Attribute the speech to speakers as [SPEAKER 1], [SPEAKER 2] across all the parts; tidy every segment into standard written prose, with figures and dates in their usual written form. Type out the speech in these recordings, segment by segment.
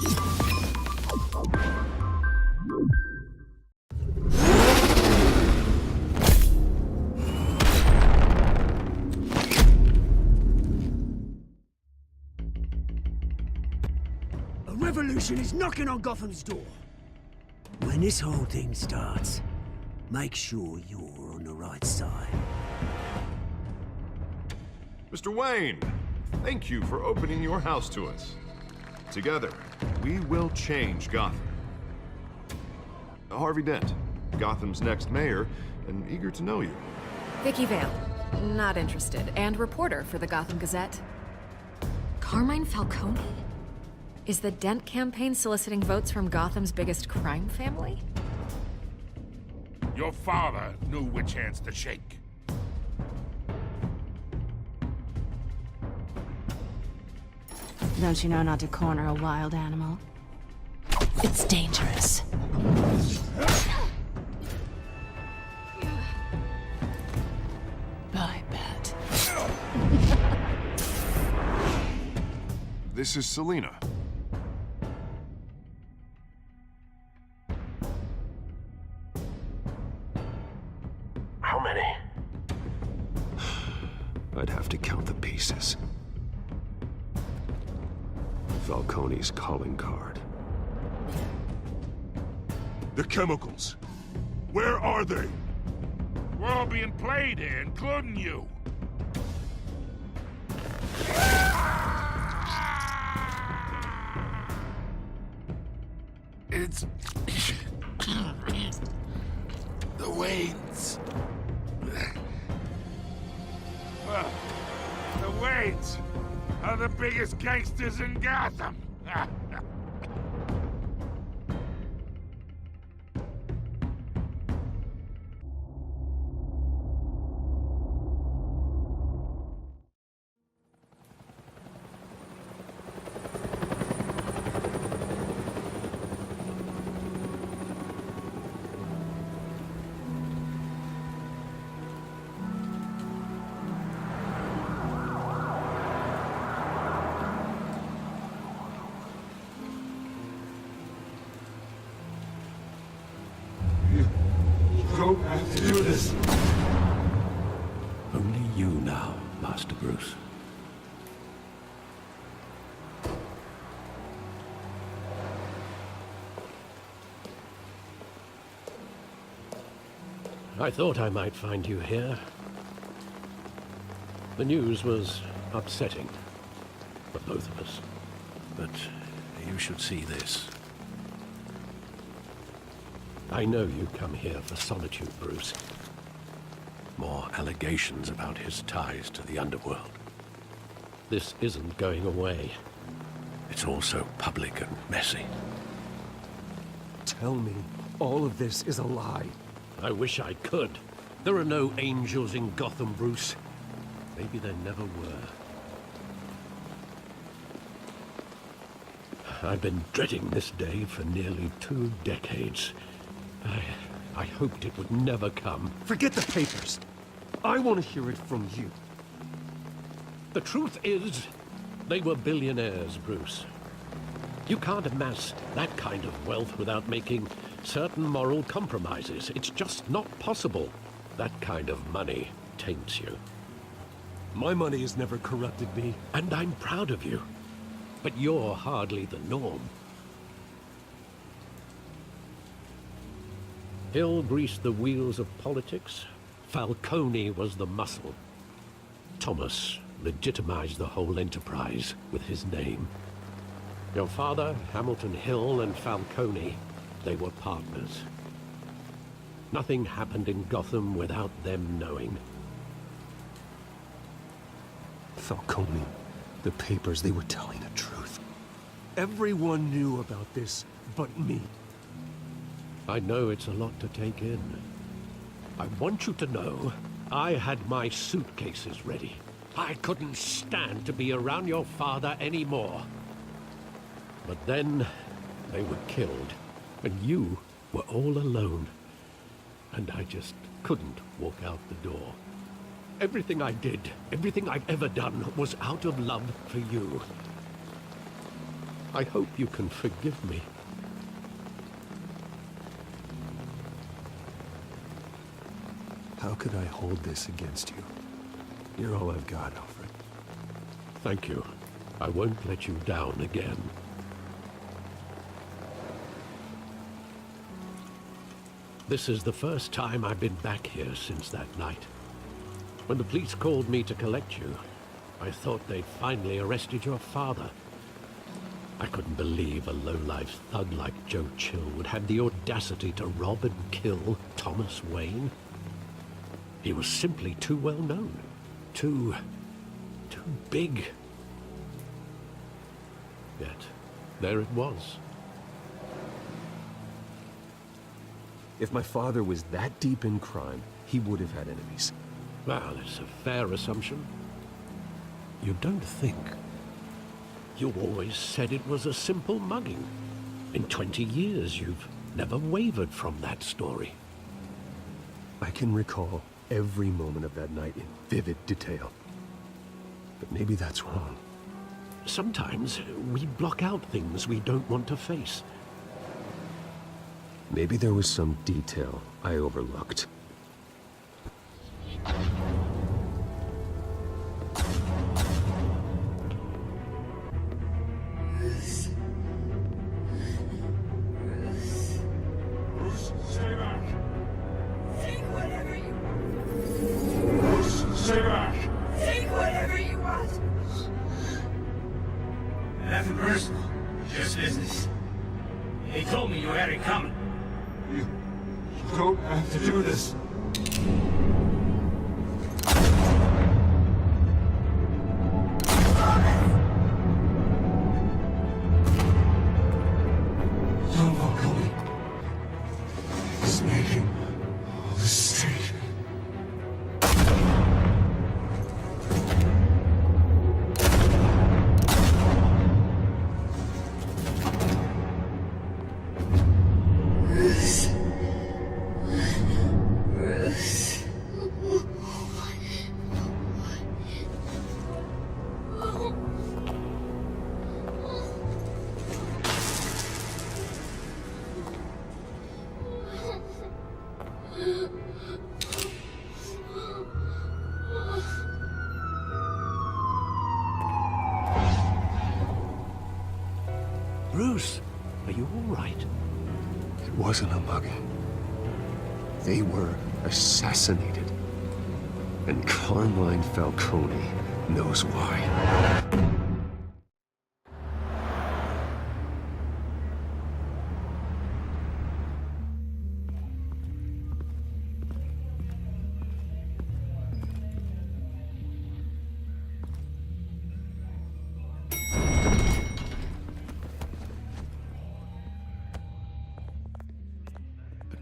[SPEAKER 1] A revolution is knocking on Gotham's door. When this whole thing starts, make sure you're on the right side.
[SPEAKER 2] Mr. Wayne, thank you for opening your house to us. Together, we will change Gotham. Harvey Dent, Gotham's next mayor, and eager to know you.
[SPEAKER 3] Vicky Vale, not interested, and reporter for the Gotham Gazette. Carmine Falcone? Is the Dent campaign soliciting votes from Gotham's biggest crime family?
[SPEAKER 4] Your father knew which hands to shake.
[SPEAKER 5] Don't you know not to corner a wild animal? It's dangerous. I bet.
[SPEAKER 2] This is Selina.
[SPEAKER 6] How many? I'd have to count the pieces. Falcone's calling card.
[SPEAKER 4] The chemicals. Where are they? We're all being played here, including you. It's... the Waynes. The Waynes are the biggest gangsters in Gotham.
[SPEAKER 6] Don't have to do this. Only you now, Master Bruce.
[SPEAKER 7] I thought I might find you here. The news was upsetting for both of us.
[SPEAKER 6] But you should see this.
[SPEAKER 7] I know you come here for solitude, Bruce.
[SPEAKER 6] More allegations about his ties to the underworld.
[SPEAKER 7] This isn't going away.
[SPEAKER 6] It's also public and messy.
[SPEAKER 8] Tell me, all of this is a lie.
[SPEAKER 7] I wish I could. There are no angels in Gotham, Bruce. Maybe there never were. I've been dreading this day for nearly 2 decades. I hoped it would never come.
[SPEAKER 8] Forget the papers. I want to hear it from you.
[SPEAKER 7] The truth is, they were billionaires, Bruce. You can't amass that kind of wealth without making certain moral compromises. It's just not possible. That kind of money taints you.
[SPEAKER 8] My money has never corrupted me.
[SPEAKER 7] And I'm proud of you. But you're hardly the norm. Hill greased the wheels of politics. Falcone was the muscle. Thomas legitimized the whole enterprise with his name. Your father, Hamilton Hill, and Falcone, they were partners. Nothing happened in Gotham without them knowing.
[SPEAKER 8] Falcone, the papers, they were telling the truth. Everyone knew about this but me.
[SPEAKER 7] I know it's a lot to take in. I want you to know I had my suitcases ready. I couldn't stand to be around your father anymore. But then they were killed, and you were all alone. And I just couldn't walk out the door. Everything I did, everything I've ever done, was out of love for you. I hope you can forgive me.
[SPEAKER 8] How could I hold this against you? You're all I've got, Alfred.
[SPEAKER 7] Thank you. I won't let you down again. This is the first time I've been back here since that night. When the police called me to collect you, I thought they'd finally arrested your father. I couldn't believe a low-life thug like Joe Chill would have the audacity to rob and kill Thomas Wayne. He was simply too well known. Too big. Yet, there it was.
[SPEAKER 8] If my father was that deep in crime, he would have had enemies.
[SPEAKER 7] Well, it's a fair assumption. You don't think. You always said it was a simple mugging. In 20 years, you've never wavered from that story.
[SPEAKER 8] I can recall every moment of that night in vivid detail. But maybe that's wrong.
[SPEAKER 7] Sometimes we block out things we don't want to face.
[SPEAKER 8] Maybe there was some detail I overlooked.
[SPEAKER 1] Nothing personal, just business. He told me you had it coming.
[SPEAKER 8] You don't have to do this.
[SPEAKER 1] Don't walk away. He's making a mistake.
[SPEAKER 7] Bruce, are you all right?
[SPEAKER 8] It wasn't a mugging. They were assassinated. And Carmine Falcone knows why.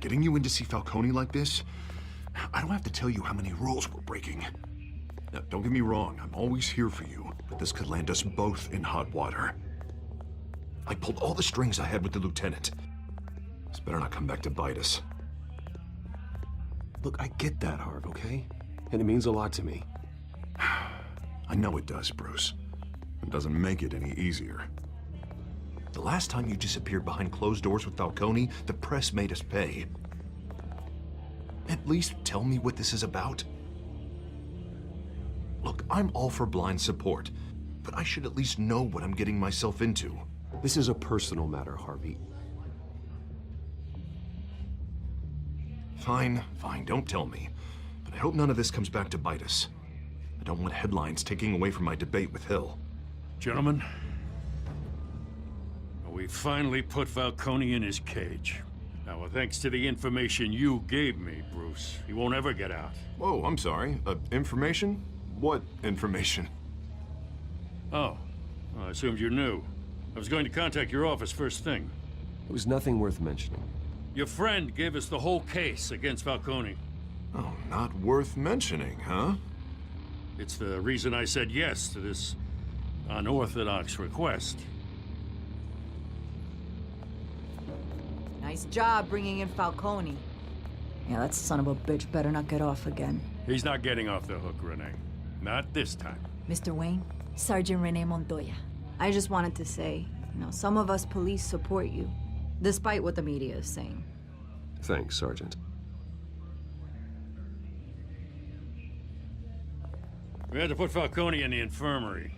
[SPEAKER 2] Getting you in to see Falcone like this? I don't have to tell you how many rules we're breaking. Now, don't get me wrong, I'm always here for you, but this could land us both in hot water. I pulled all the strings I had with the lieutenant. This better not come back to bite us.
[SPEAKER 8] Look, I get that, Harv, okay? And it means a lot to me.
[SPEAKER 2] I know it does, Bruce. It doesn't make it any easier. The last time you disappeared behind closed doors with Falcone, the press made us pay. At least tell me what this is about. Look, I'm all for blind support, but I should at least know what I'm getting myself into.
[SPEAKER 8] This is a personal matter, Harvey.
[SPEAKER 2] Fine, don't tell me. But I hope none of this comes back to bite us. I don't want headlines taking away from my debate with Hill.
[SPEAKER 4] Gentlemen, we finally put Falcone in his cage. Now, thanks to the information you gave me, Bruce, he won't ever get out.
[SPEAKER 2] Whoa, I'm sorry. Information? What information?
[SPEAKER 4] Oh, well, I assumed you knew. I was going to contact your office first thing.
[SPEAKER 8] It was nothing worth mentioning.
[SPEAKER 4] Your friend gave us the whole case against Falcone.
[SPEAKER 2] Oh, not worth mentioning, huh?
[SPEAKER 4] It's the reason I said yes to this unorthodox request.
[SPEAKER 9] Nice job bringing in Falcone. Yeah, that son of a bitch better not get off again.
[SPEAKER 4] He's not getting off the hook, Renee. Not this time.
[SPEAKER 9] Mr. Wayne, Sergeant Renee Montoya. I just wanted to say, Now, some of us police support you, despite what the media is saying.
[SPEAKER 8] Thanks, Sergeant.
[SPEAKER 4] We had to put Falcone in the infirmary.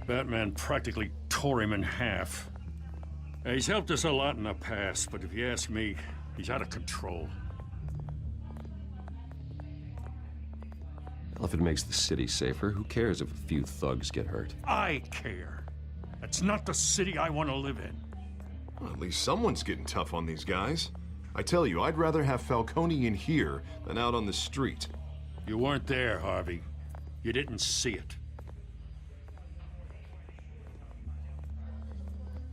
[SPEAKER 4] Batman practically tore him in half. He's helped us a lot in the past, but if you ask me, he's out of control.
[SPEAKER 8] Well, if it makes the city safer, who cares if a few thugs get hurt?
[SPEAKER 4] I care. That's not the city I want to live in.
[SPEAKER 2] Well, at least someone's getting tough on these guys. I tell you, I'd rather have Falcone in here than out on the street.
[SPEAKER 4] You weren't there, Harvey. You didn't see it.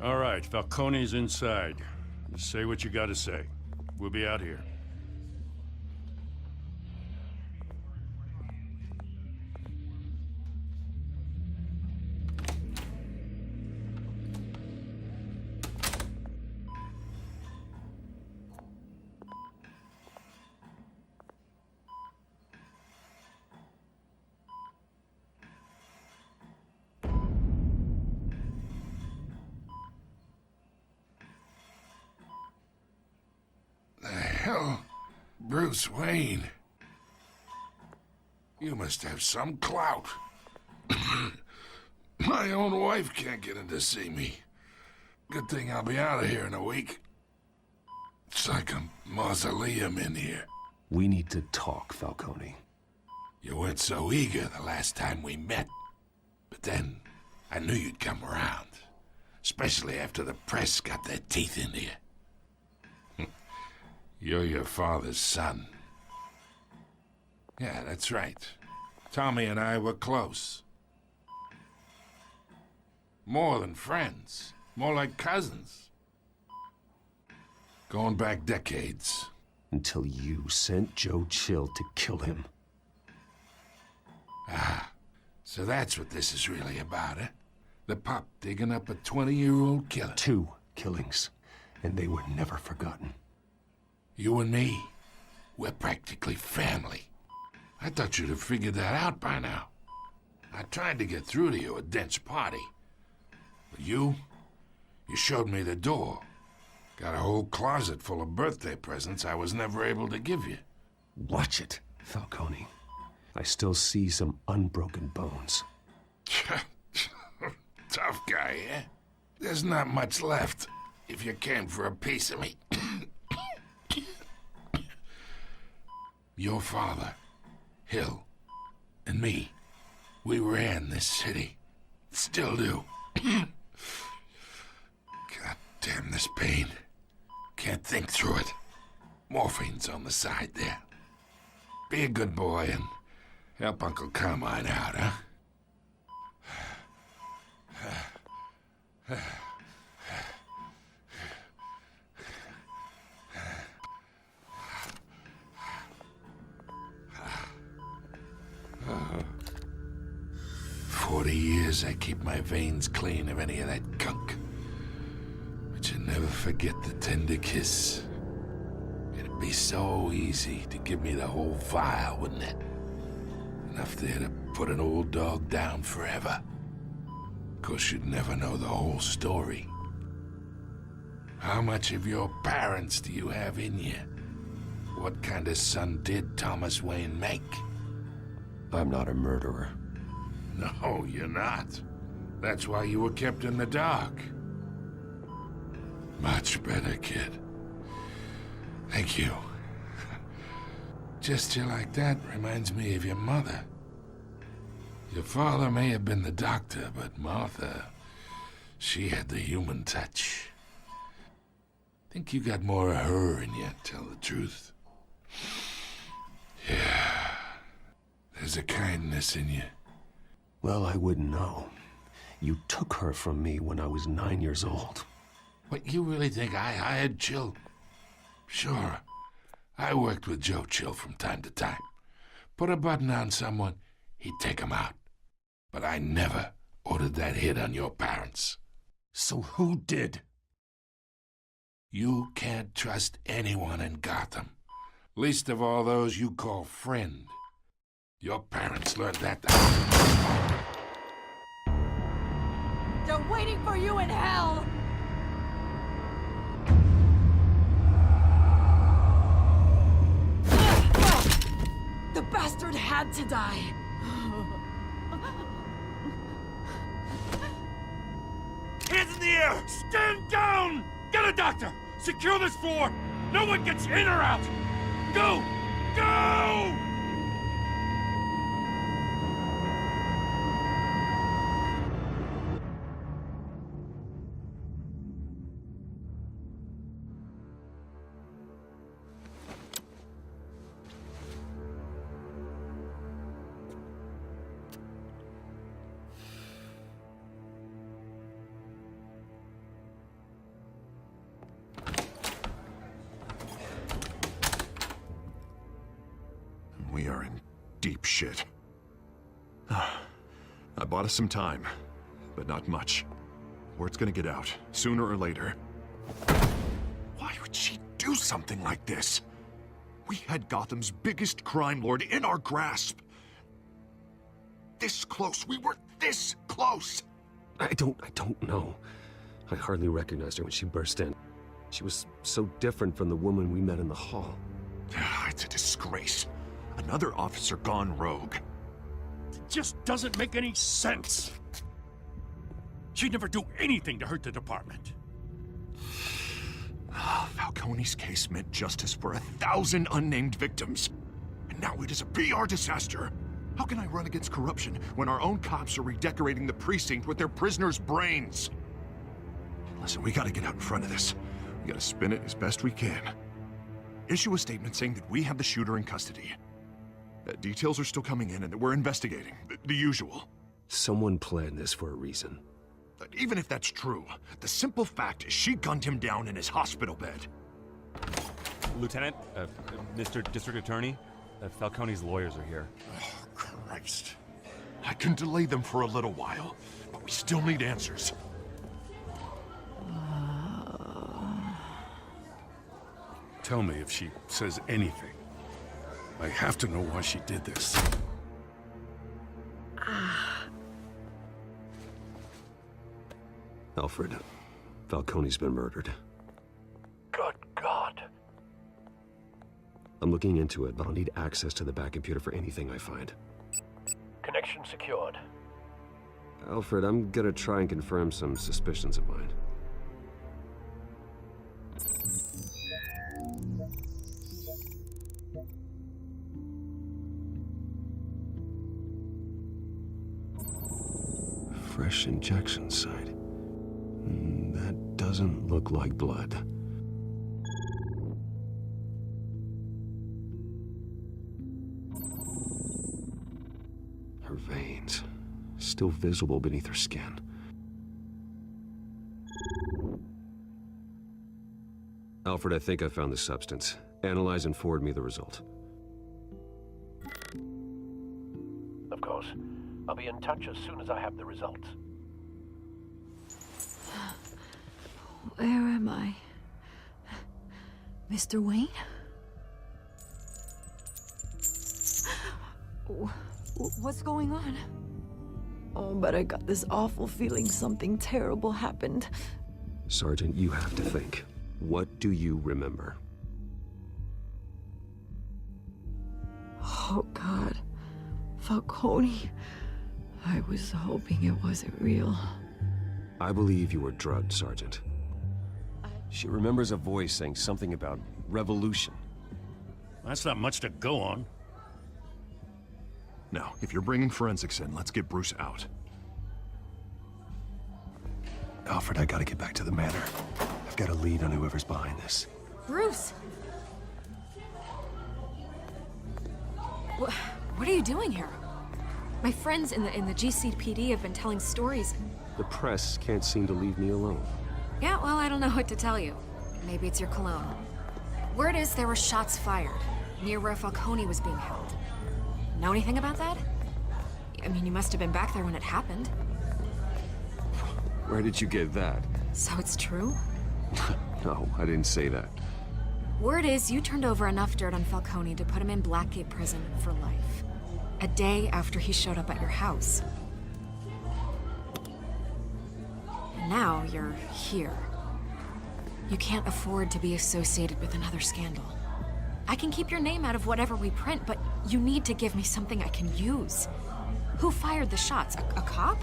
[SPEAKER 4] All right, Falcone's inside. Just say what you gotta say. We'll be out here.
[SPEAKER 10] Hell, Bruce Wayne. You must have some clout. My own wife can't get in to see me. Good thing I'll be out of here in a week. It's like a mausoleum in here.
[SPEAKER 8] We need to talk, Falcone.
[SPEAKER 10] You weren't so eager the last time we met. But then, I knew you'd come around. Especially after the press got their teeth into you. You're your father's son. Yeah, that's right. Tommy and I were close. More than friends. More like cousins. Going back decades.
[SPEAKER 8] Until you sent Joe Chill to kill him.
[SPEAKER 10] Ah, so that's what this is really about, eh? The pup digging up a 20-year-old killer.
[SPEAKER 8] 2 killings, and they were never forgotten.
[SPEAKER 10] You and me, we're practically family. I thought you'd have figured that out by now. I tried to get through to you at Dent's party. But you showed me the door. Got a whole closet full of birthday presents I was never able to give you.
[SPEAKER 8] Watch it, Falcone. I still see some unbroken bones.
[SPEAKER 10] Tough guy, eh? There's not much left if you came for a piece of me. Your father, Hill, and me, we ran this city. Still do. God damn this pain. Can't think through it. Morphine's on the side there. Be a good boy and help Uncle Carmine out, huh? 40 years I keep my veins clean of any of that gunk. But you never forget the tender kiss. It'd be so easy to give me the whole vial, wouldn't it? Enough there to put an old dog down forever. Of course, you'd never know the whole story. How much of your parents do you have in you? What kind of son did Thomas Wayne make?
[SPEAKER 8] I'm not a murderer.
[SPEAKER 10] No, you're not. That's why you were kept in the dark. Much better, kid. Thank you. Gesture like that reminds me of your mother. Your father may have been the doctor, but Martha, she had the human touch. Think you got more of her in you, to tell the truth. Yeah. There's a kindness in you.
[SPEAKER 8] Well, I wouldn't know. You took her from me when I was 9 years old.
[SPEAKER 10] What, you really think I hired Chill? Sure. I worked with Joe Chill from time to time. Put a button on someone, he'd take him out. But I never ordered that hit on your parents.
[SPEAKER 8] So who did?
[SPEAKER 10] You can't trust anyone in Gotham. Least of all those you call friend. Your parents learned that.
[SPEAKER 9] They're waiting for you in hell! had to die.
[SPEAKER 4] Hands in the air! Stand down! Get a doctor! Secure this floor! No one gets in or out! Go! Go!
[SPEAKER 2] We are in deep shit. I bought us some time, but not much. Word's gonna get out, sooner or later. Why would she do something like this? We had Gotham's biggest crime lord in our grasp. This close, we were this close!
[SPEAKER 8] I don't know. I hardly recognized her when she burst in. She was so different from the woman we met in the hall.
[SPEAKER 2] It's a disgrace. Another officer gone rogue.
[SPEAKER 4] It just doesn't make any sense. She'd never do anything to hurt the department.
[SPEAKER 2] Falcone's case meant justice for 1,000 unnamed victims. And now it is a PR disaster. How can I run against corruption when our own cops are redecorating the precinct with their prisoners' brains? Listen, we gotta get out in front of this. We gotta spin it as best we can. Issue a statement saying that we have the shooter in custody. Details are still coming in and that we're investigating. The usual.
[SPEAKER 8] Someone planned this for a reason.
[SPEAKER 2] Even if that's true, the simple fact is she gunned him down in his hospital bed.
[SPEAKER 11] Lieutenant, Mr. District Attorney, Falcone's lawyers are here.
[SPEAKER 2] Oh, Christ. I can delay them for a little while, but we still need answers.
[SPEAKER 4] Tell me if she says anything. I have to know why she did this.
[SPEAKER 8] Alfred, Falcone's been murdered.
[SPEAKER 6] Good God.
[SPEAKER 8] I'm looking into it, but I'll need access to the back computer for anything I find.
[SPEAKER 6] Connection secured.
[SPEAKER 8] Alfred, I'm gonna try and confirm some suspicions of mine. Fresh injection site. That doesn't look like blood. Her veins, still visible beneath her skin. Alfred, I think I found the substance. Analyze and forward me the result.
[SPEAKER 6] Of course. I'll be in touch as soon as I have the results.
[SPEAKER 9] Where am I? Mr. Wayne? What's going on? Oh, but I got this awful feeling something terrible happened.
[SPEAKER 8] Sergeant, you have to think. What do you remember?
[SPEAKER 9] Oh, God. Falcone. I was hoping it wasn't real.
[SPEAKER 8] I believe you were drugged, Sergeant. She remembers a voice saying something about revolution.
[SPEAKER 4] That's not much to go on.
[SPEAKER 2] Now, if you're bringing forensics in, let's get Bruce out.
[SPEAKER 8] Alfred, I gotta get back to the manor. I've got a lead on whoever's behind this.
[SPEAKER 3] Bruce! What are you doing here? My friends in the GCPD have been telling stories.
[SPEAKER 8] The press can't seem to leave me alone.
[SPEAKER 3] Yeah, well, I don't know what to tell you. Maybe it's your cologne. Word is there were shots fired near where Falcone was being held. Know anything about that? I mean, you must have been back there when it happened.
[SPEAKER 8] Where did you get that?
[SPEAKER 3] So it's true?
[SPEAKER 8] No, I didn't say that.
[SPEAKER 3] Word is you turned over enough dirt on Falcone to put him in Blackgate Prison for life. A day after he showed up at your house. And now you're here. You can't afford to be associated with another scandal. I can keep your name out of whatever we print, but you need to give me something I can use. Who fired the shots? A cop?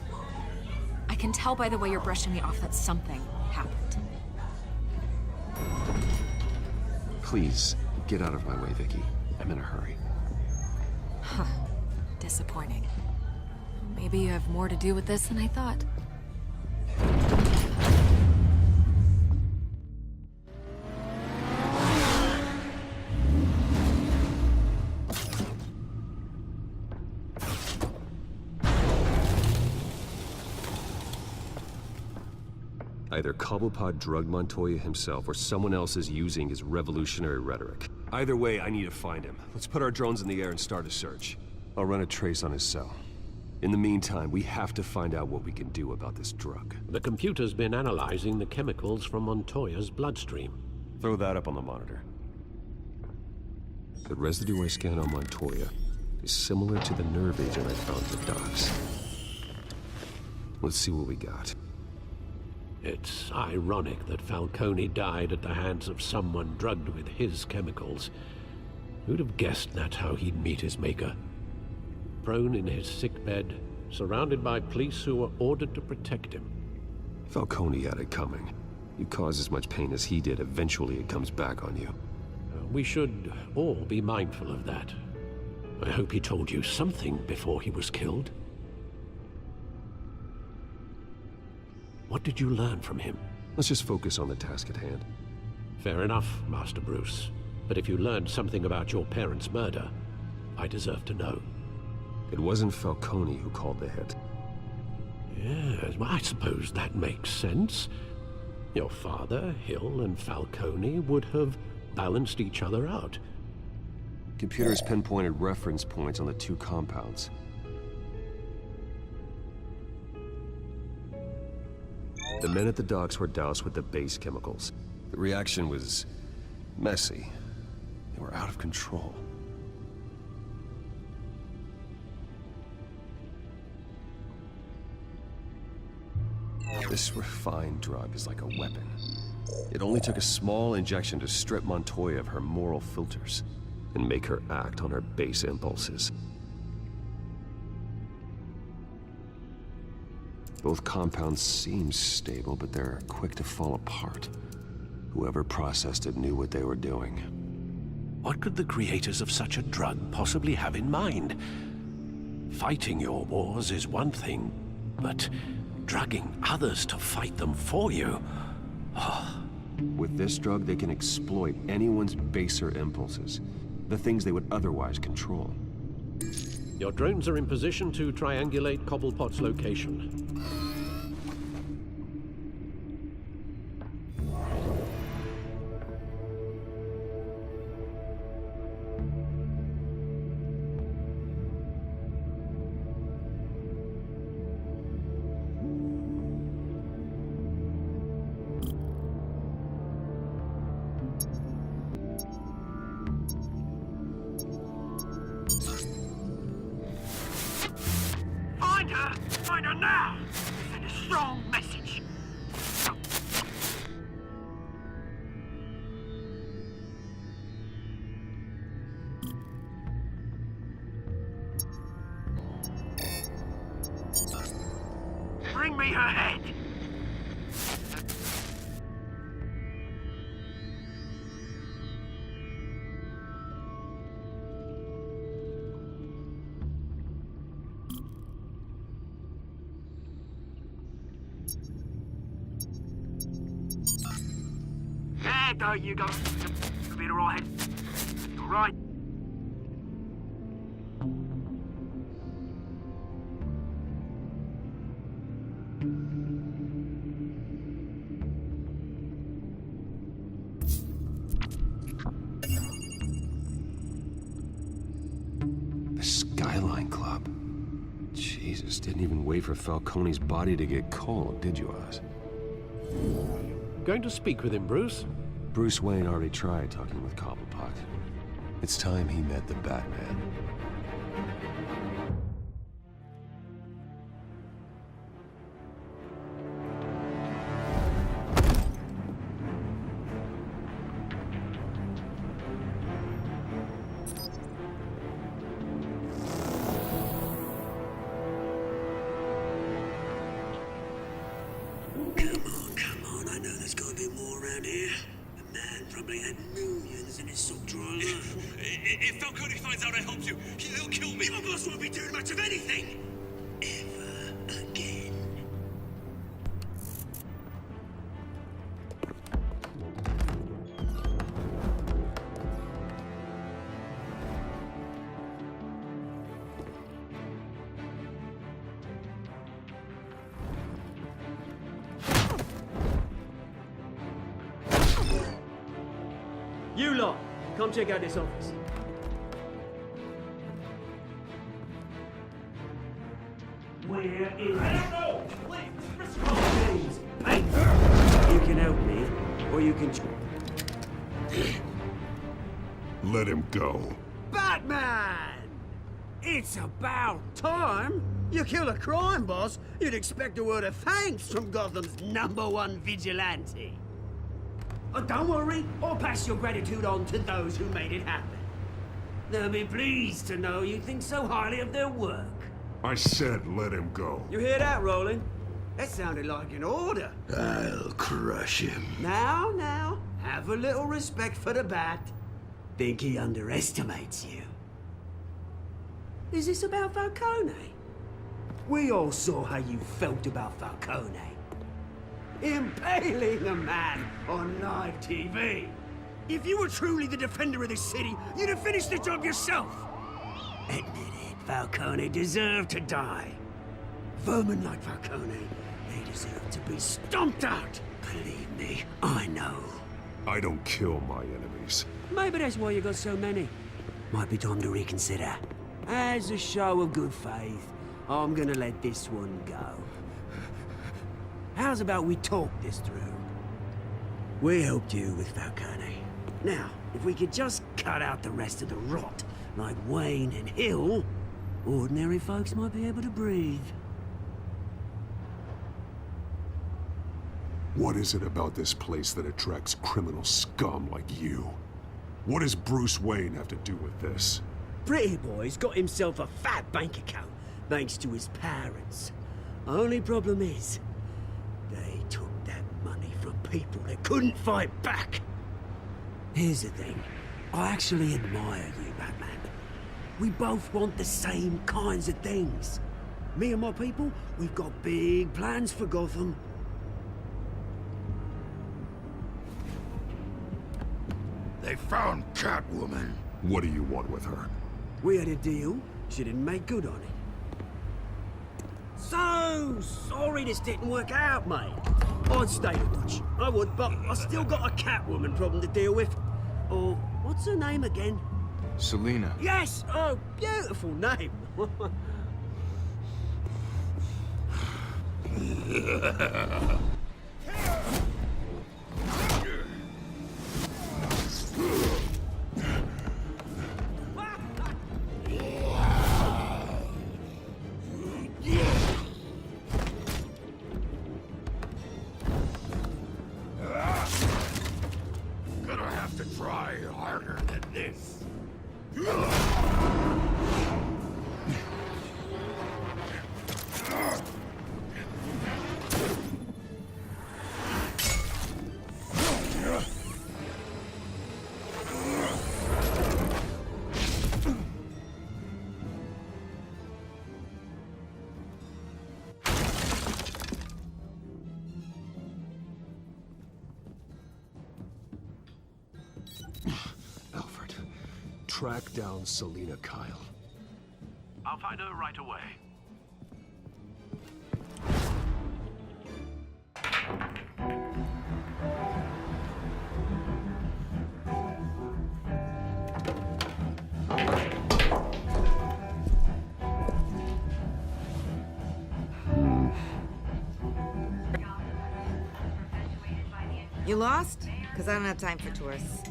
[SPEAKER 3] I can tell by the way you're brushing me off that something happened.
[SPEAKER 8] Please, get out of my way, Vicky. I'm in a hurry.
[SPEAKER 3] Huh. Disappointing. Maybe you have more to do with this than I thought.
[SPEAKER 8] Either Cobblepot drugged Montoya himself, or someone else is using his revolutionary rhetoric. Either way, I need to find him. Let's put our drones in the air and start a search. I'll run a trace on his cell. In the meantime, we have to find out what we can do about this drug.
[SPEAKER 7] The computer's been analyzing the chemicals from Montoya's bloodstream.
[SPEAKER 8] Throw that up on the monitor. The residue I scanned on Montoya is similar to the nerve agent I found in the docks. Let's see what we got.
[SPEAKER 7] It's ironic that Falcone died at the hands of someone drugged with his chemicals. Who'd have guessed that's how he'd meet his maker? Prone in his sickbed, surrounded by police who were ordered to protect him.
[SPEAKER 8] Falcone had it coming. You cause as much pain as he did, eventually it comes back on you.
[SPEAKER 7] We should all be mindful of that. I hope he told you something before he was killed. What did you learn from him?
[SPEAKER 8] Let's just focus on the task at hand.
[SPEAKER 7] Fair enough, Master Bruce. But if you learned something about your parents' murder, I deserve to know.
[SPEAKER 8] It wasn't Falcone who called the hit.
[SPEAKER 7] Yes, well, I suppose that makes sense. Your father, Hill, and Falcone would have balanced each other out.
[SPEAKER 8] Computers pinpointed reference points on the two compounds. The men at the docks were doused with the base chemicals. The reaction was messy. They were out of control. This refined drug is like a weapon. It only took a small injection to strip Montoya of her moral filters and make her act on her base impulses. Both compounds seem stable, but they're quick to fall apart. Whoever processed it knew what they were doing.
[SPEAKER 7] What could the creators of such a drug possibly have in mind? Fighting your wars is one thing, but drugging others to fight them for you?
[SPEAKER 8] With this drug, they can exploit anyone's baser impulses, the things they would otherwise control.
[SPEAKER 7] Your drones are in position to triangulate Cobblepot's location.
[SPEAKER 1] Find her now! Send a strong message. Bring me her head. There you go. You'll be alright. Alright.
[SPEAKER 8] The Skyline Club. Jesus, didn't even wait for Falcone's body to get cold, did you, Oz?
[SPEAKER 7] Going to speak with him, Bruce?
[SPEAKER 8] Bruce Wayne already tried talking with Cobblepot. It's time he met the Batman.
[SPEAKER 1] I know there's gotta be more around here. The man probably had millions in his soul drawer.
[SPEAKER 12] If Falcone finds out I helped you, he'll kill me.
[SPEAKER 1] Your boss won't be doing much of anything. Ever again.
[SPEAKER 13] You lot, come check out this office.
[SPEAKER 1] Where is I don't know! Please, hey, you can help me, or you can...
[SPEAKER 2] Let him go.
[SPEAKER 1] Batman! It's about time! You kill a crime boss, you'd expect a word of thanks from Gotham's #1 vigilante. Oh, don't worry, I'll pass your gratitude on to those who made it happen. They'll be pleased to know you think so highly of their work.
[SPEAKER 2] I said let him go.
[SPEAKER 1] You hear that, Roland? That sounded like an order.
[SPEAKER 10] I'll crush him.
[SPEAKER 1] Now, have a little respect for the Bat. Think he underestimates you. Is this about Falcone? We all saw how you felt about Falcone. Impaling a man on live TV. If you were truly the defender of this city, you'd have finished the job yourself. Admit it, Falcone deserved to die. Vermin like Falcone, they deserve to be stomped out. Believe me, I know.
[SPEAKER 2] I don't kill my enemies.
[SPEAKER 1] Maybe that's why you got so many. Might be time to reconsider. As a show of good faith, I'm gonna let this one go. How's about we talk this through? We helped you with Falcone. Now, if we could just cut out the rest of the rot, like Wayne and Hill, ordinary folks might be able to breathe.
[SPEAKER 2] What is it about this place that attracts criminal scum like you? What does Bruce Wayne have to do with this?
[SPEAKER 1] Pretty Boy's got himself a fat bank account, thanks to his parents. Only problem is, they took that money from people that couldn't fight back. Here's the thing. I actually admire you, Batman. We both want the same kinds of things. Me and my people, we've got big plans for Gotham.
[SPEAKER 10] They found Catwoman.
[SPEAKER 2] What do you want with her?
[SPEAKER 1] We had a deal. She didn't make good on it. So sorry this didn't work out, mate. I'd stay to watch. I would, but I still got a Catwoman problem to deal with. Or, what's her name again?
[SPEAKER 12] Selina.
[SPEAKER 1] Yes! Oh, beautiful name.
[SPEAKER 10] Gonna have to try harder than this.
[SPEAKER 8] Alfred, track down Selina Kyle.
[SPEAKER 6] I'll find her right away.
[SPEAKER 14] You lost? Because I don't have time for tourists.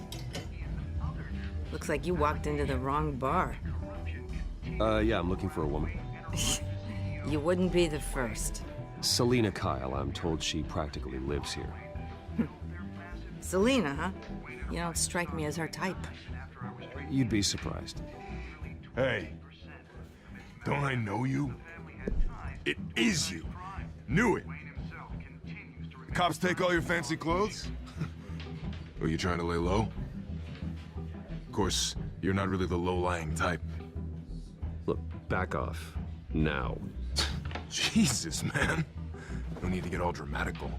[SPEAKER 14] Looks like you walked into the wrong bar.
[SPEAKER 8] Yeah, I'm looking for a woman.
[SPEAKER 14] You wouldn't be the first.
[SPEAKER 8] Selina Kyle, I'm told she practically lives here.
[SPEAKER 14] Selina, huh? You don't strike me as her type.
[SPEAKER 8] You'd be surprised.
[SPEAKER 10] Hey, don't I know you? It is you. Knew it. Cops take all your fancy clothes? Were you trying to lay low? Of course, you're not really the low-lying type.
[SPEAKER 8] Look, back off. Now.
[SPEAKER 10] Jesus, man. No need to get all dramatical.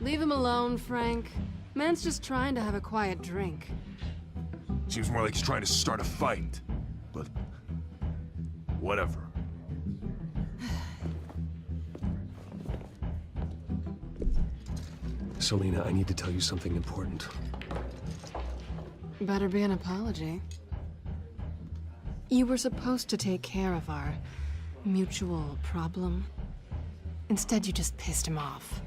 [SPEAKER 5] Leave him alone, Frank. Man's just trying to have a quiet drink.
[SPEAKER 10] Seems more like he's trying to start a fight. But... whatever.
[SPEAKER 8] Selena, I need to tell you something important.
[SPEAKER 5] Better be an apology. You were supposed to take care of our mutual problem. Instead, you just pissed him off.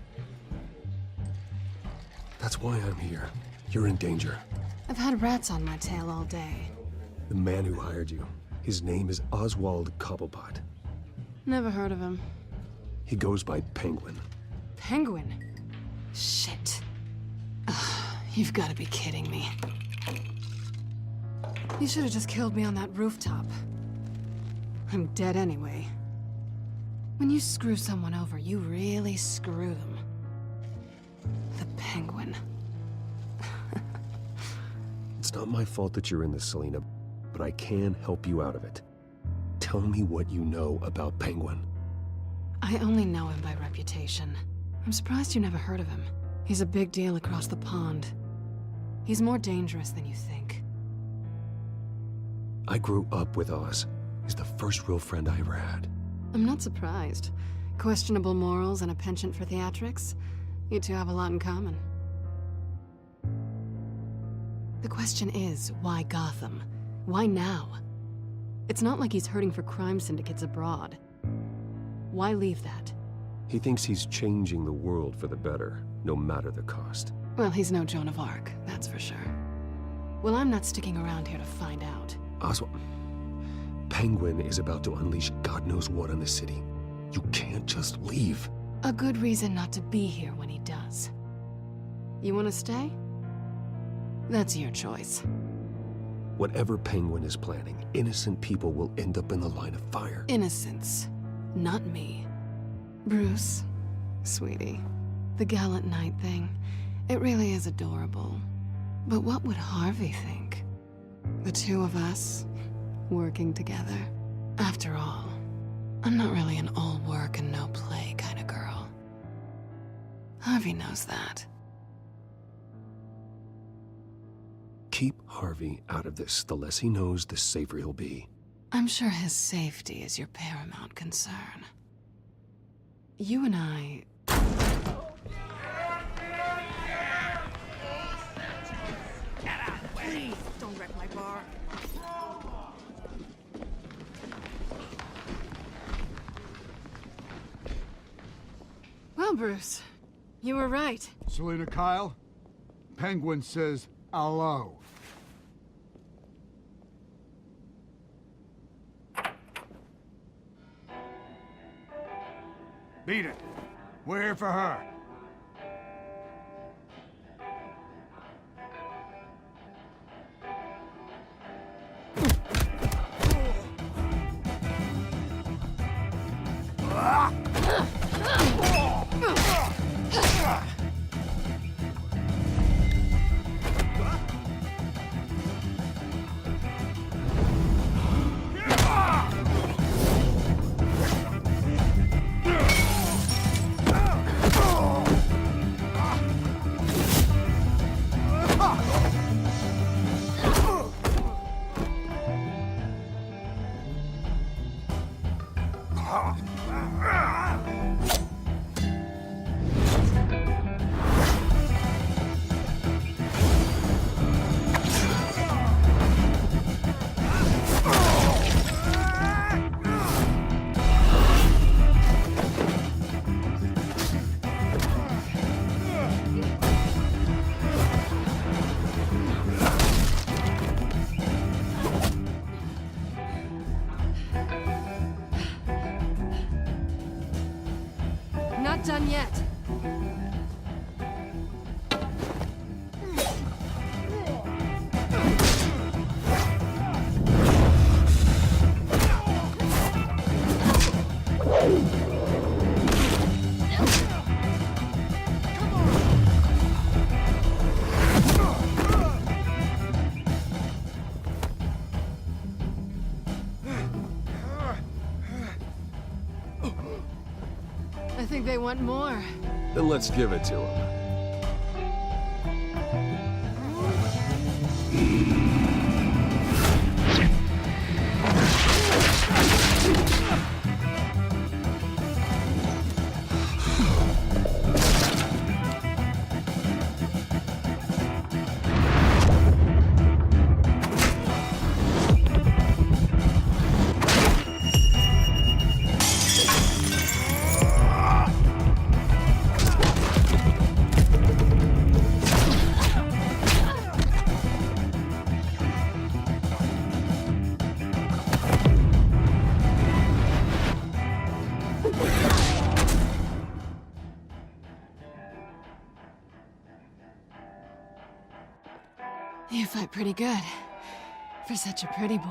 [SPEAKER 8] That's why I'm here. You're in danger.
[SPEAKER 5] I've had rats on my tail all day.
[SPEAKER 8] The man who hired you, his name is Oswald Cobblepot.
[SPEAKER 5] Never heard of him.
[SPEAKER 8] He goes by Penguin.
[SPEAKER 5] Penguin? Shit. Ugh, you've got to be kidding me. You should have just killed me on that rooftop. I'm dead anyway. When you screw someone over, you really screw them. The Penguin.
[SPEAKER 8] It's not my fault that you're in this, Selena, but I can help you out of it. Tell me what you know about Penguin.
[SPEAKER 5] I only know him by reputation. I'm surprised you never heard of him. He's a big deal across the pond. He's more dangerous than you think.
[SPEAKER 8] I grew up with Oz. He's the first real friend I ever had.
[SPEAKER 5] I'm not surprised. Questionable morals and a penchant for theatrics. You two have a lot in common. The question is, why Gotham? Why now? It's not like he's hurting for crime syndicates abroad. Why leave that?
[SPEAKER 8] He thinks he's changing the world for the better, no matter the cost.
[SPEAKER 5] Well, he's no Joan of Arc, that's for sure. Well, I'm not sticking around here to find out.
[SPEAKER 8] Oswald, Penguin is about to unleash God knows what on the city. You can't just leave.
[SPEAKER 5] A good reason not to be here when he does. You want to stay? That's your choice.
[SPEAKER 8] Whatever Penguin is planning, innocent people will end up in the line of fire.
[SPEAKER 5] Innocence, not me. Bruce, sweetie, the gallant knight thing, it really is adorable. But what would Harvey think? The two of us, working together. After all, I'm not really an all work and no play kind of girl. Harvey knows that.
[SPEAKER 8] Keep Harvey out of this. The less he knows, the safer he'll be.
[SPEAKER 5] I'm sure his safety is your paramount concern. You and I...
[SPEAKER 9] Please, don't wreck my bar.
[SPEAKER 5] Well, Bruce, you were right.
[SPEAKER 15] Selena Kyle, Penguin says hello. Beat it. We're here for her.
[SPEAKER 5] Not done yet.
[SPEAKER 15] Come on!
[SPEAKER 5] want more.
[SPEAKER 8] Then let's give it to him.
[SPEAKER 5] You fight pretty good. For such a pretty boy.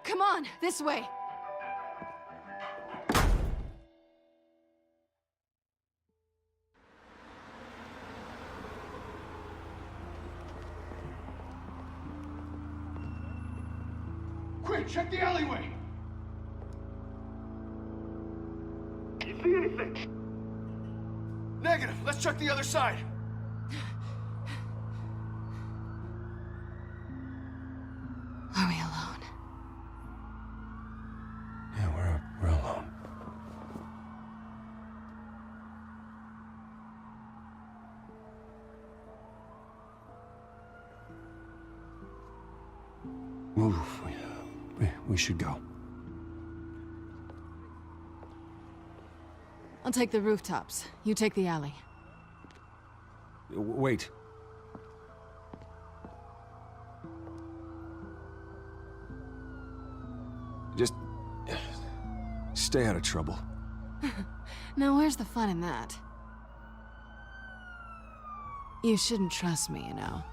[SPEAKER 5] Come on, this way.
[SPEAKER 15] Quick, check the alleyway!
[SPEAKER 2] You see anything? Negative. Let's check the other side.
[SPEAKER 5] Are we alone?
[SPEAKER 6] Yeah, we're alone.
[SPEAKER 8] Move. We should go.
[SPEAKER 5] I'll take the rooftops. You take the alley.
[SPEAKER 8] Wait. Just stay out of trouble.
[SPEAKER 5] Now where's the fun in that? You shouldn't trust me, you know.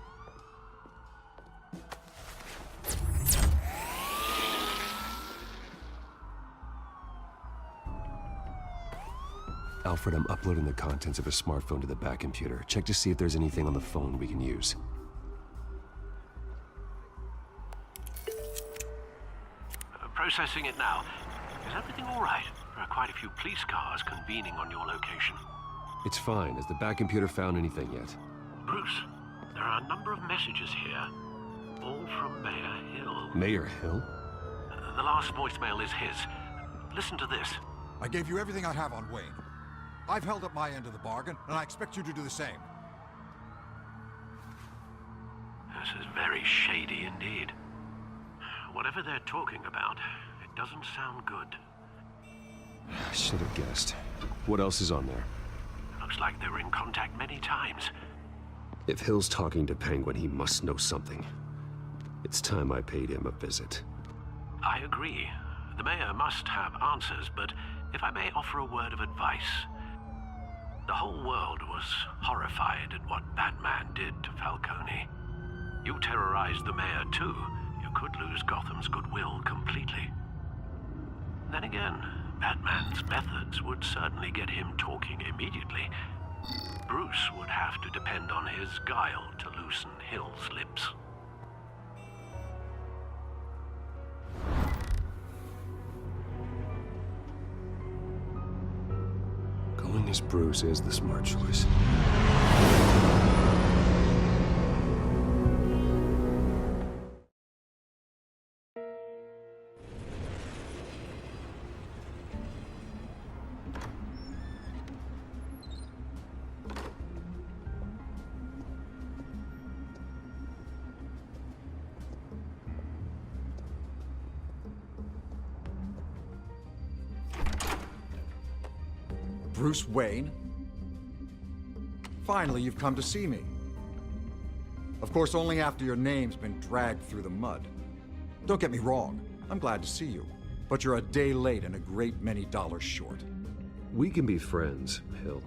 [SPEAKER 8] Alfred, I'm uploading the contents of a smartphone to the back computer. Check to see if there's anything on the phone we can use.
[SPEAKER 7] Processing it now. Is everything all right? There are quite a few police cars convening on your location.
[SPEAKER 8] It's fine. Has the back computer found anything yet?
[SPEAKER 7] Bruce, there are a number of messages here. All from Mayor Hill.
[SPEAKER 8] Mayor Hill?
[SPEAKER 7] The last voicemail is his. Listen to this.
[SPEAKER 15] I gave you everything I have on Wayne. I've held up my end of the bargain, and I expect you to do the same.
[SPEAKER 7] This is very shady indeed. Whatever they're talking about, it doesn't sound good.
[SPEAKER 8] I should have guessed. What else is on there?
[SPEAKER 7] Looks like they were in contact many times.
[SPEAKER 8] If Hill's talking to Penguin, he must know something. It's time I paid him a visit.
[SPEAKER 7] I agree. The mayor must have answers, but if I may offer a word of advice. The whole world was horrified at what Batman did to Falcone. You terrorized the mayor too. You could lose Gotham's goodwill completely. Then again, Batman's methods would certainly get him talking immediately. Bruce would have to depend on his guile to loosen Hill's lips.
[SPEAKER 8] Going as Bruce is the smart choice.
[SPEAKER 15] Bruce Wayne? Finally, you've come to see me. Of course, only after your name's been dragged through the mud. Don't get me wrong, I'm glad to see you. But you're a day late and a great many dollars short.
[SPEAKER 8] We can be friends, Hill.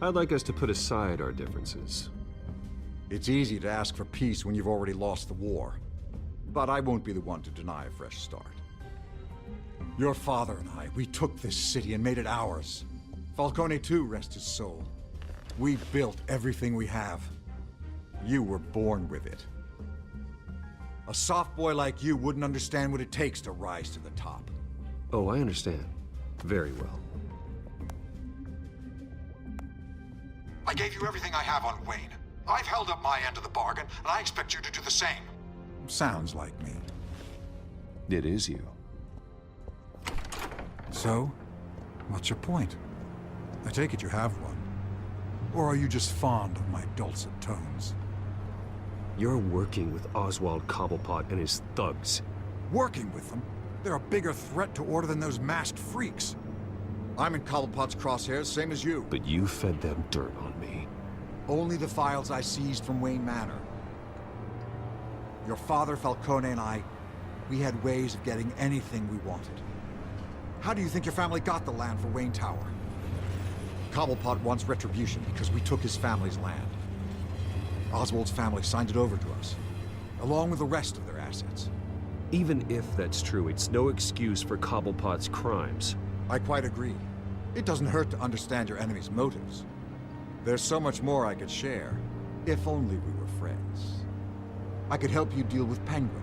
[SPEAKER 8] I'd like us to put aside our differences.
[SPEAKER 15] It's easy to ask for peace when you've already lost the war. But I won't be the one to deny a fresh start. Your father and I, we took this city and made it ours. Falcone too, rest his soul. We built everything we have. You were born with it. A soft boy like you wouldn't understand what it takes to rise to the top.
[SPEAKER 8] Oh, I understand. Very well.
[SPEAKER 15] I gave you everything I have on Wayne. I've held up my end of the bargain, and I expect you to do the same. Sounds like me.
[SPEAKER 8] It is you.
[SPEAKER 15] So, what's your point? I take it you have one. Or are you just fond of my dulcet tones?
[SPEAKER 8] You're working with Oswald Cobblepot and his thugs.
[SPEAKER 15] Working with them? They're a bigger threat to order than those masked freaks. I'm in Cobblepot's crosshairs, same as you.
[SPEAKER 8] But you fed them dirt on me.
[SPEAKER 15] Only the files I seized from Wayne Manor. Your father, Falcone, and I, we had ways of getting anything we wanted. How do you think your family got the land for Wayne Tower? Cobblepot wants retribution because we took his family's land. Oswald's family signed it over to us, along with the rest of their assets.
[SPEAKER 8] Even if that's true, it's no excuse for Cobblepot's crimes.
[SPEAKER 15] I quite agree. It doesn't hurt to understand your enemy's motives. There's so much more I could share, if only we were friends. I could help you deal with Penguin,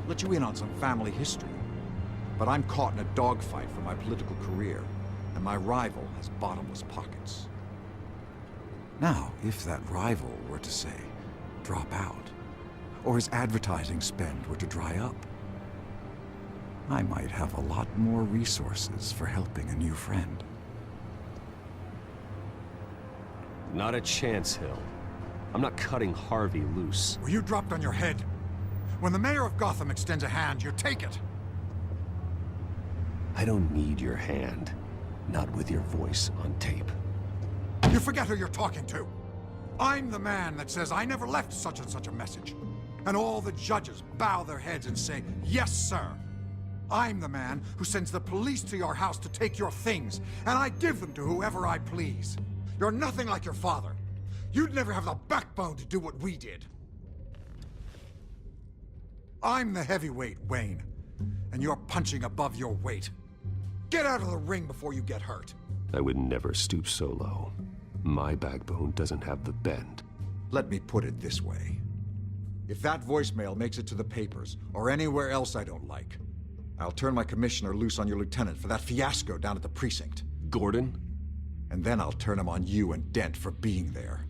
[SPEAKER 15] let you in on some family history. But I'm caught in a dogfight for my political career, and my rival has bottomless pockets. Now, if that rival were to say, drop out, or his advertising spend were to dry up, I might have a lot more resources for helping a new friend.
[SPEAKER 8] Not a chance, Hill. I'm not cutting Harvey loose.
[SPEAKER 15] Were you dropped on your head? When the mayor of Gotham extends a hand, you take it.
[SPEAKER 8] I don't need your hand. Not with your voice on tape.
[SPEAKER 15] You forget who you're talking to. I'm the man that says I never left such and such a message. And all the judges bow their heads and say, yes, sir. I'm the man who sends the police to your house to take your things, and I give them to whoever I please. You're nothing like your father. You'd never have the backbone to do what we did. I'm the heavyweight, Wayne, and you're punching above your weight. Get out of the ring before you get hurt.
[SPEAKER 8] I would never stoop so low. My backbone doesn't have the bend.
[SPEAKER 15] Let me put it this way. If that voicemail makes it to the papers, or anywhere else I don't like, I'll turn my commissioner loose on your lieutenant for that fiasco down at the precinct.
[SPEAKER 8] Gordon?
[SPEAKER 15] And then I'll turn him on you and Dent for being there.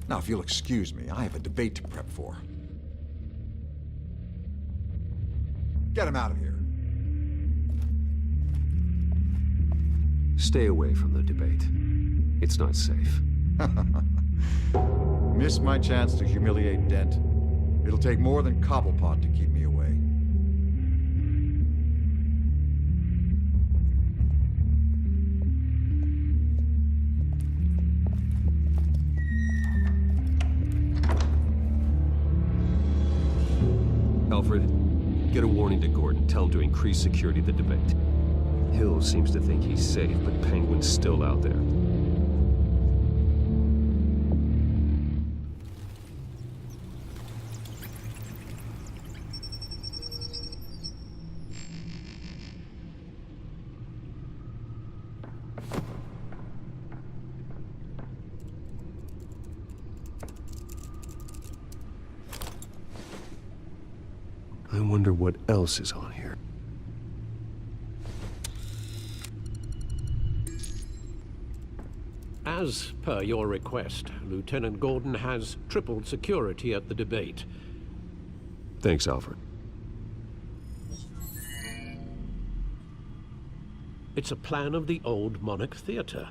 [SPEAKER 15] Now, if you'll excuse me, I have a debate to prep for. Get him out of here.
[SPEAKER 8] Stay away from the debate. It's not safe.
[SPEAKER 15] Miss my chance to humiliate Dent. It'll take more than Cobblepot to keep me away.
[SPEAKER 8] Alfred, get a warning to Gordon. Tell him to increase security at the debate. Hill seems to think he's safe, but Penguin's still out there. I wonder what else is on here.
[SPEAKER 7] As per your request, Lieutenant Gordon has tripled security at the debate.
[SPEAKER 8] Thanks, Alfred.
[SPEAKER 7] It's a plan of the old Monarch Theater.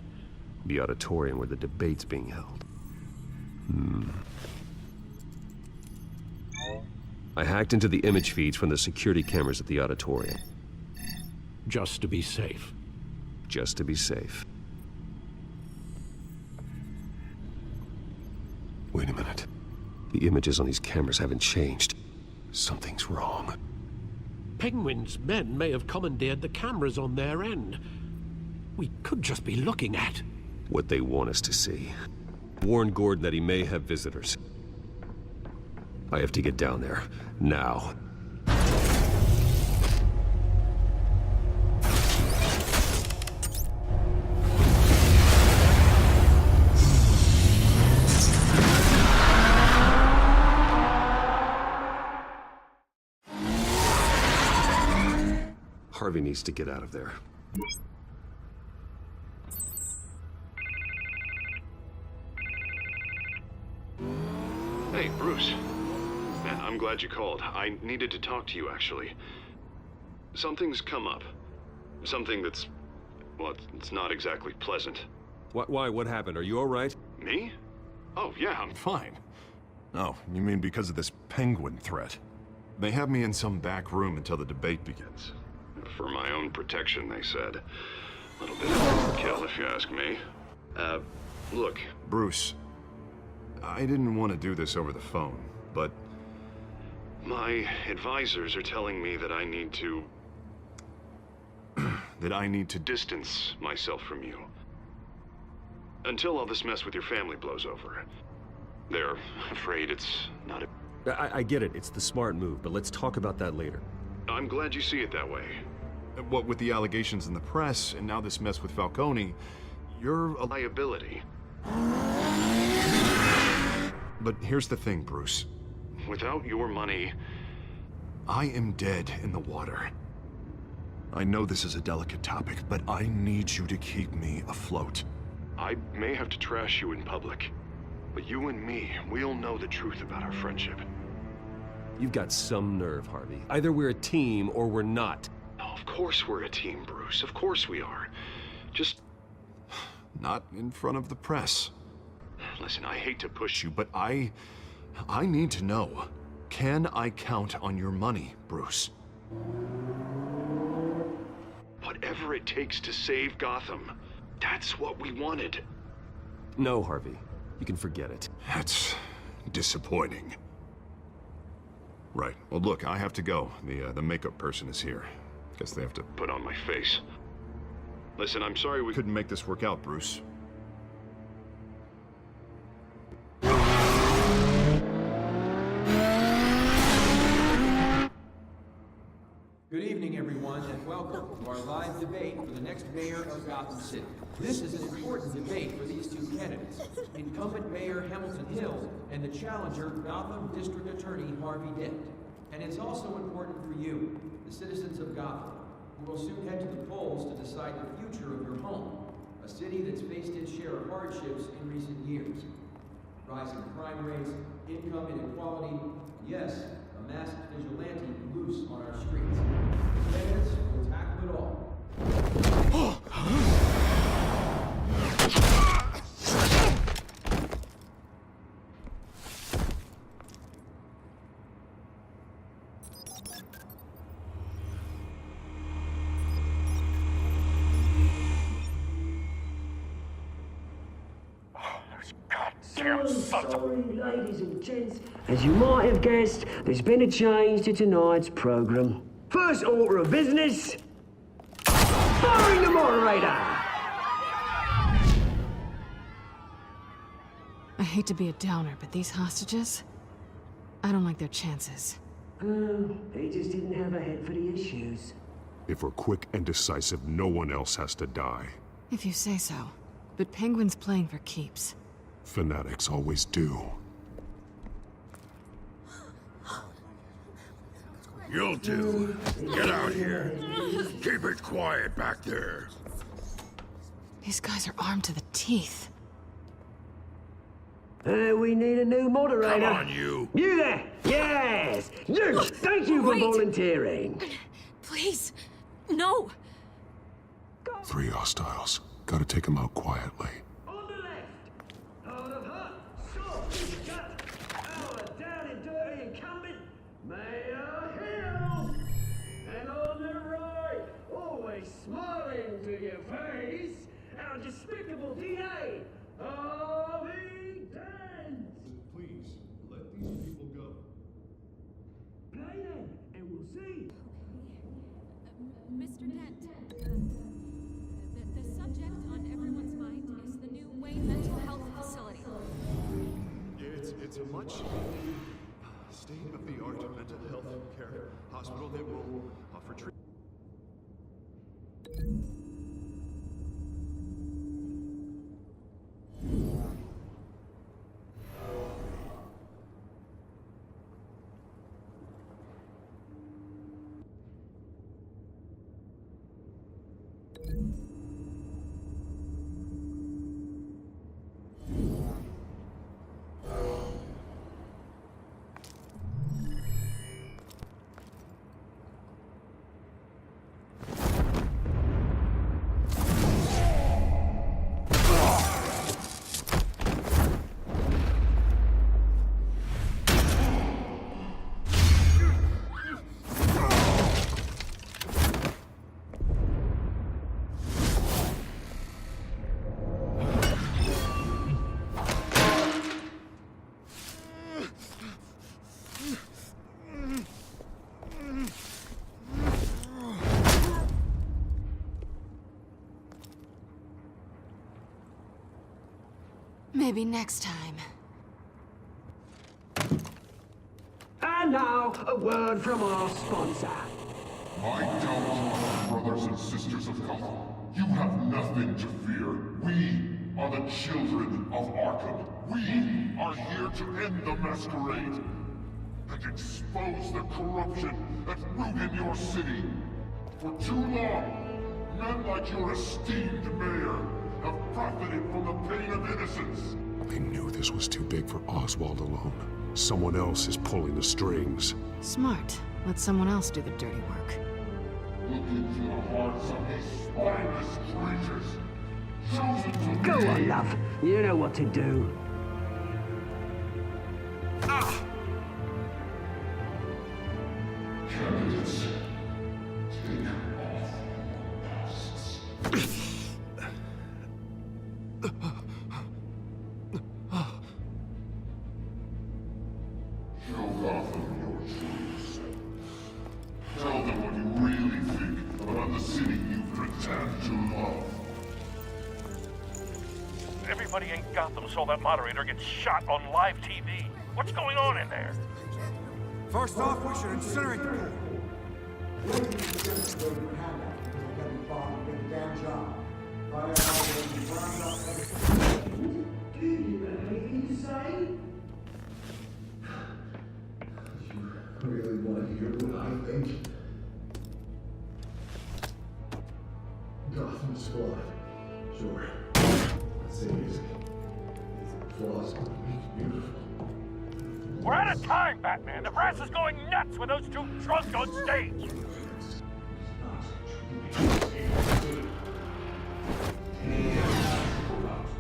[SPEAKER 8] The auditorium where the debate's being held. I hacked into the image feeds from the security cameras at the auditorium.
[SPEAKER 7] Just to be safe.
[SPEAKER 8] Just to be safe. Wait a minute. The images on these cameras haven't changed. Something's wrong.
[SPEAKER 7] Penguin's men may have commandeered the cameras on their end. We could just be looking at
[SPEAKER 8] what they want us to see. Warn Gordon that he may have visitors. I have to get down there, now. Harvey needs to get out of there.
[SPEAKER 2] Hey, Bruce. Man, I'm glad you called. I needed to talk to you, actually. Something's come up. Something that's... well, it's not exactly pleasant.
[SPEAKER 8] Why? What happened? Are you all right?
[SPEAKER 2] Me? Oh, yeah, I'm fine. Oh, you mean because of this penguin threat? They have me in some back room until the debate begins. For my own protection, they said. A little bit of overkill, if you ask me. Look, Bruce, I didn't want to do this over the phone, but my advisors are telling me that I need to... that I need to distance myself from you. Until all this mess with your family blows over. They're afraid it's not a...
[SPEAKER 8] I get it. It's the smart move, but let's talk about that later.
[SPEAKER 2] I'm glad you see it that way. What with the allegations in the press, and now this mess with Falcone, you're a liability. But here's the thing, Bruce. Without your money, I am dead in the water. I know this is a delicate topic, but I need you to keep me afloat. I may have to trash you in public, but you and me, we'll know the truth about our friendship.
[SPEAKER 8] You've got some nerve, Harvey. Either we're a team or we're not.
[SPEAKER 2] No, of course we're a team, Bruce. Of course we are. Just... not in front of the press. Listen, I hate to push you, but I need to know. Can I count on your money, Bruce? Whatever it takes to save Gotham. That's what we wanted.
[SPEAKER 8] No, Harvey. You can forget it.
[SPEAKER 2] That's disappointing. Right. Well, look, I have to go. The makeup person is here. Guess they have to put on my face. Listen, I'm sorry we couldn't make this work out, Bruce.
[SPEAKER 16] Good evening, everyone, and welcome to our live debate for the next mayor of Gotham City. This is an important debate for these two candidates, incumbent Mayor Hamilton Hill and the challenger, Gotham District Attorney Harvey Dent. And it's also important for you, the citizens of Gotham, who will soon head to the polls to decide the future of your home, a city that's faced its share of hardships in recent years. Rising crime rates, income inequality, and yes, a masked vigilante loose on our streets. Candidates will tackle it all.
[SPEAKER 1] Sorry, ladies and gents. As you might have guessed, there's been a change to tonight's program. First order of business, firing the moderator!
[SPEAKER 5] I hate to be a downer, but these hostages, I don't like their chances.
[SPEAKER 1] He just didn't have a head for the issues.
[SPEAKER 2] If we're quick and decisive, no one else has to die.
[SPEAKER 5] If you say so. But Penguin's playing for keeps.
[SPEAKER 2] Fanatics always do.
[SPEAKER 10] You'll do. Get out here. Keep it quiet back there.
[SPEAKER 5] These guys are armed to the teeth.
[SPEAKER 1] We need a new moderator.
[SPEAKER 10] Come on, you.
[SPEAKER 1] You there! Yes! You! Thank you for volunteering.
[SPEAKER 3] Please, no.
[SPEAKER 2] 3 hostiles. Gotta take them out quietly.
[SPEAKER 1] On the left, out of hut, short, shut, our down and dirty incumbent, Mayor Hill. And on the right, always smiling to your face, our despicable DA, Harvey Dent.
[SPEAKER 2] Please, let these people go.
[SPEAKER 1] Play them, and we'll see.
[SPEAKER 3] Mr. Dent, the subject on everyone's mind is the new Wayne Mental Health Facility.
[SPEAKER 2] It's a much state-of-the-art mental health care hospital that will offer treatment.
[SPEAKER 5] Maybe next time.
[SPEAKER 13] And now, a word from our sponsor.
[SPEAKER 17] My downtown brothers and sisters of Gotham, you have nothing to fear. We are the children of Arkham. We are here to end the masquerade and expose the corruption that rooted your city. For too long, men like your esteemed mayor have profited from the pain of innocence.
[SPEAKER 2] They knew this was too big for Oswald alone. Someone else is pulling the strings.
[SPEAKER 5] Smart. Let someone else do the dirty work.
[SPEAKER 17] Look into the hearts of these spineless creatures. Chosen to
[SPEAKER 13] Go on, love. You know what to do.
[SPEAKER 17] Candidates, take off masks. Show Gotham your true self. Tell them what you really think about the city you pretend to love.
[SPEAKER 18] Everybody in Gotham saw that moderator get shot on live TV. What's going on in there?
[SPEAKER 15] First off, we should incinerate the pool.
[SPEAKER 1] Do you have anything to say?
[SPEAKER 17] You really want to hear what I think? Gotham Squad. Sure. Let's say music. Flaws make beautiful.
[SPEAKER 18] We're out of time, Batman. The press is going nuts with those two drunks on stage.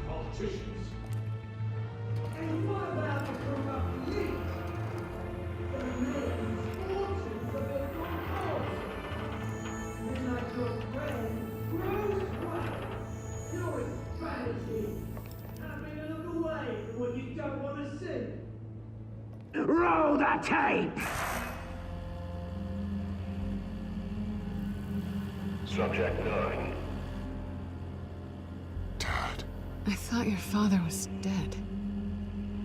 [SPEAKER 17] Politicians.
[SPEAKER 1] And what about the corrupt elite? The millions fortune for their good cause. Midnight your friend, Bruce Wayne. Your strategy. Having a look away from what you don't want to see. Roll the tape!
[SPEAKER 6] Subject 9.
[SPEAKER 2] Dad.
[SPEAKER 5] I thought your father was dead.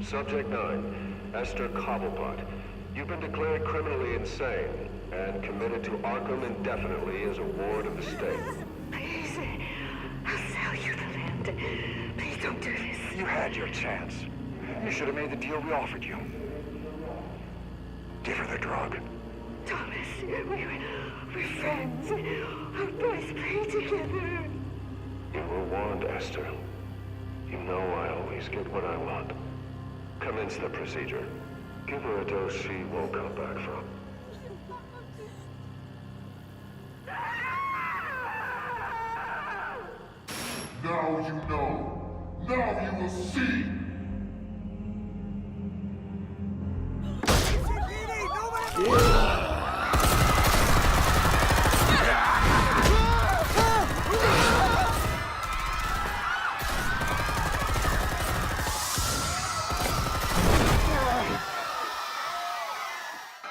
[SPEAKER 6] Subject 9. Esther Cobblepot. You've been declared criminally insane and committed to Arkham indefinitely as a ward of the state.
[SPEAKER 19] Please, I'll sell you the land. Please don't do this.
[SPEAKER 20] You had your chance. You should have made the deal we offered you. Give her the drug.
[SPEAKER 19] Thomas, we're friends. Our boys play together.
[SPEAKER 6] You were warned, Esther. You know I always get what I want. Commence the procedure. Give her a dose she won't come back from.
[SPEAKER 17] Now you know. Now you will see.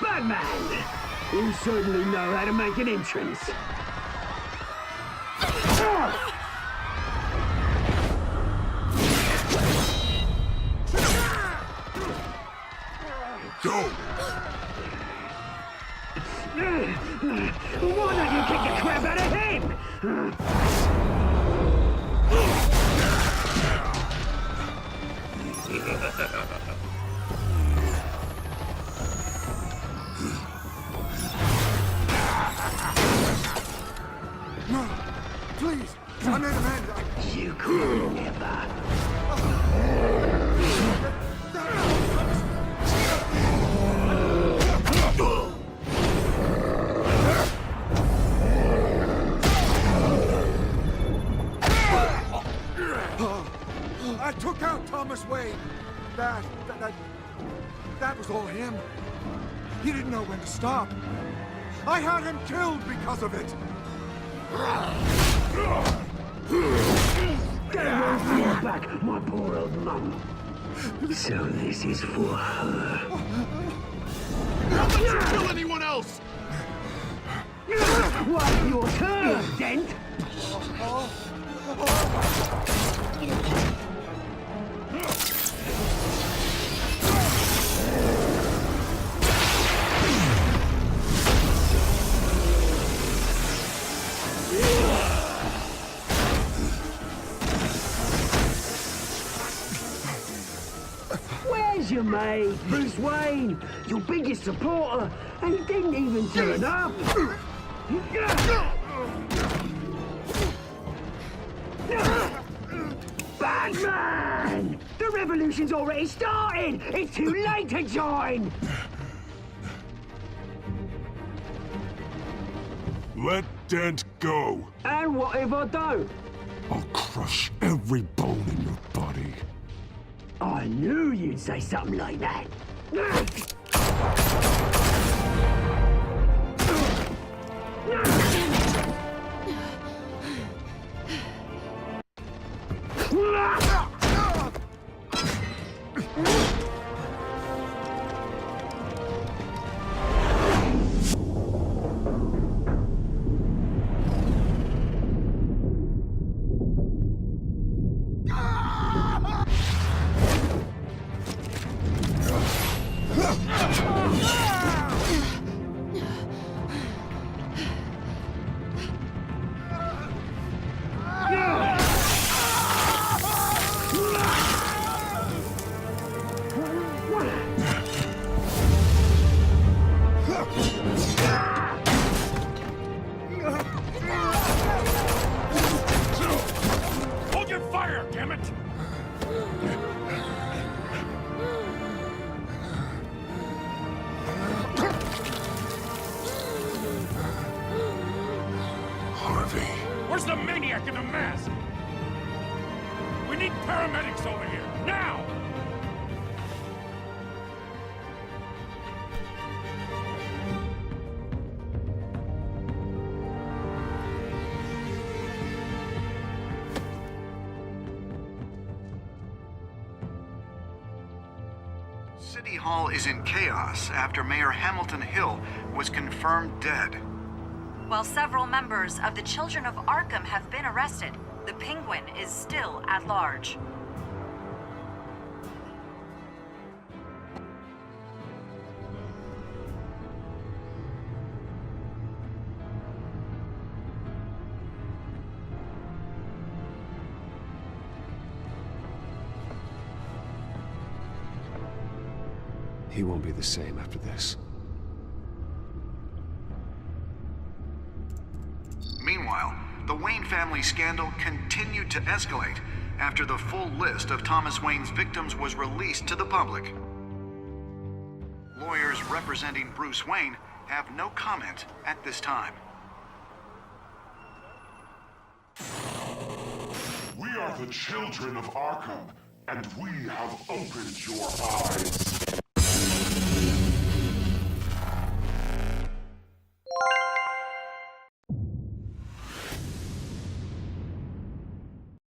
[SPEAKER 1] Batman! You certainly know how to make an entrance.
[SPEAKER 17] Go!
[SPEAKER 1] Why don't you kick the crap out of him?
[SPEAKER 15] No, please, I made amends.
[SPEAKER 1] You could never.
[SPEAKER 15] I took out Thomas Wayne. That was all him. He didn't know when to stop. I had him killed because of it.
[SPEAKER 1] Get away from your back, my poor old mum. So this is for her.
[SPEAKER 17] How about you kill anyone else?
[SPEAKER 1] What, your turn, Dent? Where's your mate, Bruce Wayne? Your biggest supporter, and he didn't even turn up. Batman! The revolution's already started! It's too late to join!
[SPEAKER 17] Let Dent go.
[SPEAKER 1] And what if I don't?
[SPEAKER 17] I'll crush every bone in your body.
[SPEAKER 1] I knew you'd say something like that.
[SPEAKER 18] Hold your fire, damn it!
[SPEAKER 17] Harvey.
[SPEAKER 18] Where's the maniac in the mask? We need paramedics over here, now!
[SPEAKER 21] City Hall is in chaos after Mayor Hamilton Hill was confirmed dead.
[SPEAKER 22] While several members of the Children of Arkham have been arrested, the Penguin is still at large.
[SPEAKER 8] He won't be the same after this.
[SPEAKER 21] Meanwhile, the Wayne family scandal continued to escalate after the full list of Thomas Wayne's victims was released to the public. Lawyers representing Bruce Wayne have no comment at this time.
[SPEAKER 17] We are the children of Arkham, and we have opened your eyes.